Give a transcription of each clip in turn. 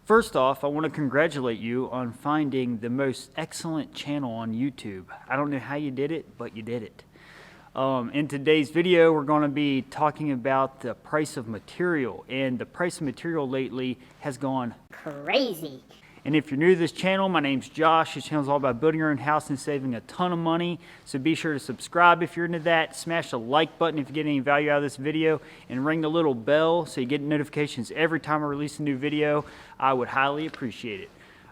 First off, I want to congratulate you on finding the most excellent channel on YouTube. I don't know how you did it, but you did it. In today's video, we're going to be talking about the price of material, and the price of material lately has gone crazy. And if you're new to this channel, my name's Josh. This channel is all about building your own house and saving a ton of money. So be sure to subscribe if you're into that. Smash the like button if you get any value out of this video. And ring the little bell so you get notifications every time I release a new video. I would highly appreciate it.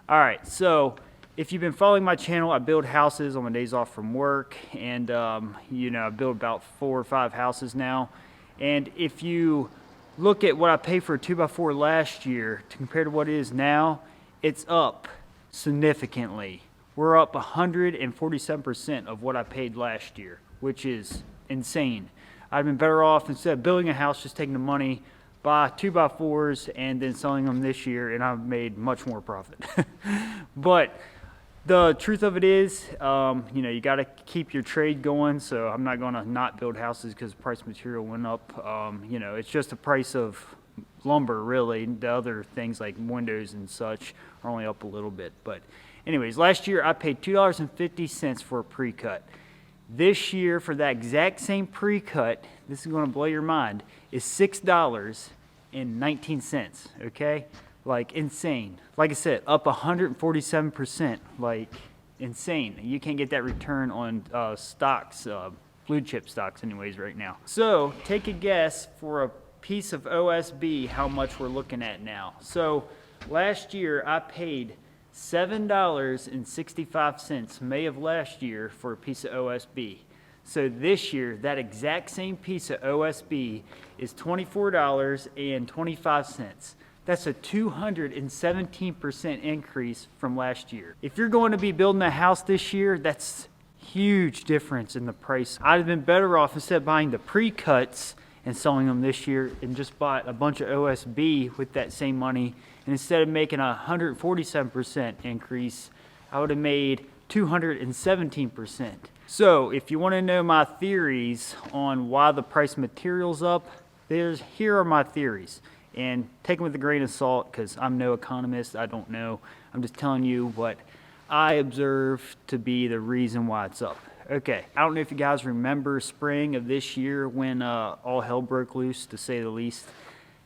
All right, so if you've been following my channel, I build houses on my days off from work. And, I build about 4 or 5 houses now. And if you look at what I paid for a 2x4 last year to compare to what it is now, it's up significantly. We're up 147% of what I paid last year, which is insane. I've been better off, instead of building a house, just taking the money, buy 2x4s and then selling them this year, and I've made much more profit. But the truth of it is, you got to keep your trade going, so I'm not going to not build houses because the price of material went up. It's just the price of lumber, really. The other things like windows and such are only up a little bit. But anyways, last year I paid $2.50 for a pre-cut. This year, for that exact same pre-cut, this is going to blow your mind, is $6.19, okay? Like, insane. Like I said, up 147%, like, insane. You can't get that return on stocks, blue chip stocks anyways right now. So, take a guess for a piece of OSB how much we're looking at now. So last year I paid $7.65 May of last year for a piece of OSB. So this year that exact same piece of OSB is $24.25. That's a 217% increase from last year. If you're going to be building a house this year, that's huge difference in the price. I'd have been better off, instead of buying the pre-cuts and selling them this year, and just bought a bunch of OSB with that same money. And instead of making a 147% increase, I would have made 217%. So if you want to know my theories on why the price of materials up, here are my theories. And take them with a grain of salt, because I'm no economist, I don't know. I'm just telling you what I observe to be the reason why it's up. Okay, I don't know if you guys remember spring of this year when all hell broke loose, to say the least.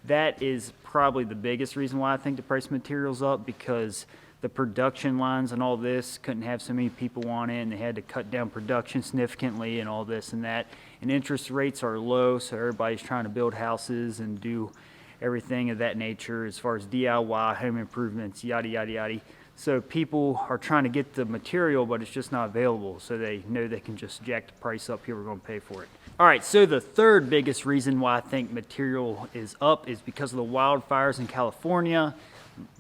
That is probably the biggest reason why I think the price of materials up, because the production lines and all this couldn't have so many people on it, and they had to cut down production significantly and all this and that. And interest rates are low, so everybody's trying to build houses and do everything of that nature as far as DIY, home improvements, yada, yada, yada. So people are trying to get the material, but it's just not available. So they know they can just jack the price up. Here, we're going to pay for it. All right, so the third biggest reason why I think material is up is because of the wildfires in California.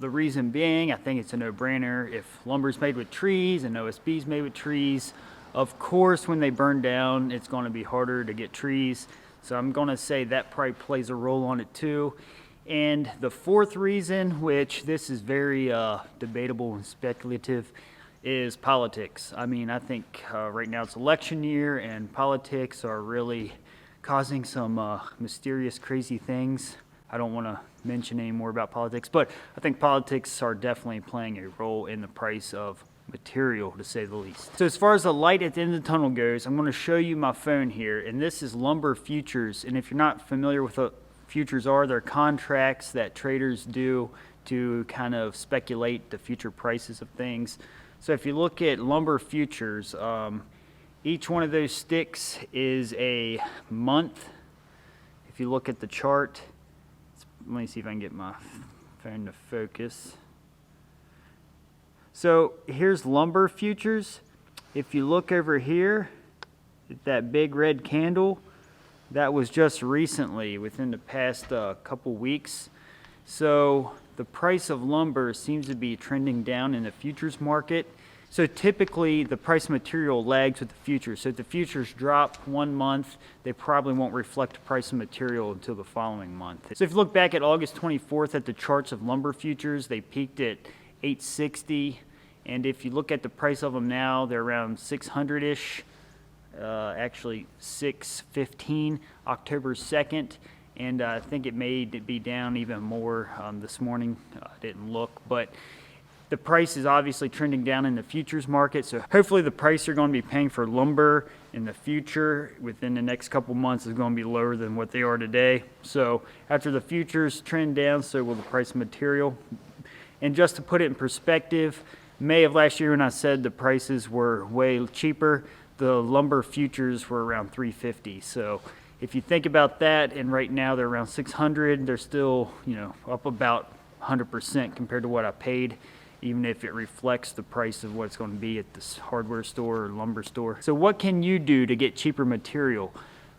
The reason being, I think it's a no-brainer. If lumber's made with trees and OSB's made with trees, of course, when they burn down, it's going to be harder to get trees. So I'm going to say that probably plays a role on it too. And the fourth reason, which this is very debatable and speculative, is politics. I mean, I think right now it's election year, and politics are really causing some mysterious, crazy things. I don't want to mention any more about politics, but I think politics are definitely playing a role in the price of material, to say the least. So as far as the light at the end of the tunnel goes, I'm going to show you my phone here, and this is lumber futures. And if you're not familiar with what futures are, they're contracts that traders do to kind of speculate the future prices of things. So if you look at lumber futures, each one of those sticks is a month. If you look at the chart, let me see if I can get my phone to focus. So here's lumber futures. If you look over here at that big red candle, that was just recently, within the past couple weeks. So the price of lumber seems to be trending down in the futures market. So typically the price of material lags with the futures. So if the futures drop 1 month, they probably won't reflect the price of material until the following month. So if you look back at August 24th at the charts of lumber futures, they peaked at 860. And if you look at the price of them now, they're around 600-ish. Actually 615 October 2nd, and I think it may be down even more this morning. I didn't look, but the price is obviously trending down in the futures market, so hopefully the price you're going to be paying for lumber in the future within the next couple months is going to be lower than what they are today. So after the futures trend down, so will the price of material. And just to put it in perspective, May of last year when I said the prices were way cheaper, the lumber futures were around $350. So if you think about that, and right now they're around $600, they're still, up about 100% compared to what I paid, even if it reflects the price of what it's going to be at this hardware store or lumber store. So what can you do to get cheaper material?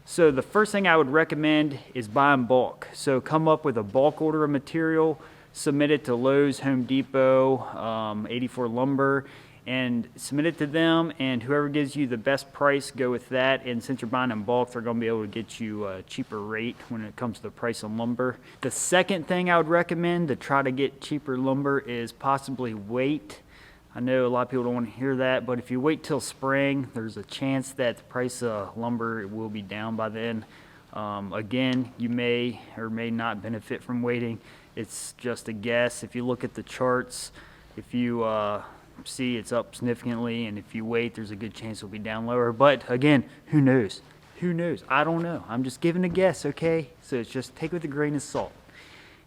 So the first thing I would recommend is buy in bulk. So come up with a bulk order of material, submit it to Lowe's, Home Depot, 84 Lumber, and submit it to them, and whoever gives you the best price, go with that. And since you're buying in bulk, they're going to be able to get you a cheaper rate when it comes to the price of lumber. The second thing I would recommend to try to get cheaper lumber is possibly wait. I know a lot of people don't want to hear that, but if you wait till spring, there's a chance that the price of lumber will be down by then. Again, you may or may not benefit from waiting. It's just a guess. If you look at the charts, if you see it's up significantly, and if you wait, there's a good chance it'll be down lower. But again, who knows? Who knows? I don't know. I'm just giving a guess, okay? So it's just take it with a grain of salt.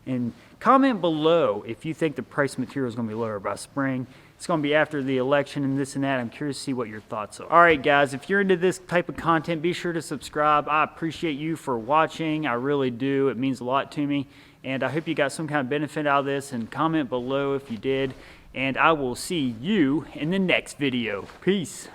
And comment below if you think the price of material is going to be lower by spring. It's going to be after the election and this and that. I'm curious to see what your thoughts are. All right, guys, if you're into this type of content, be sure to subscribe. I appreciate you for watching. I really do. It means a lot to me. And I hope you got some kind of benefit out of this, and comment below if you did. And I will see you in the next video. Peace.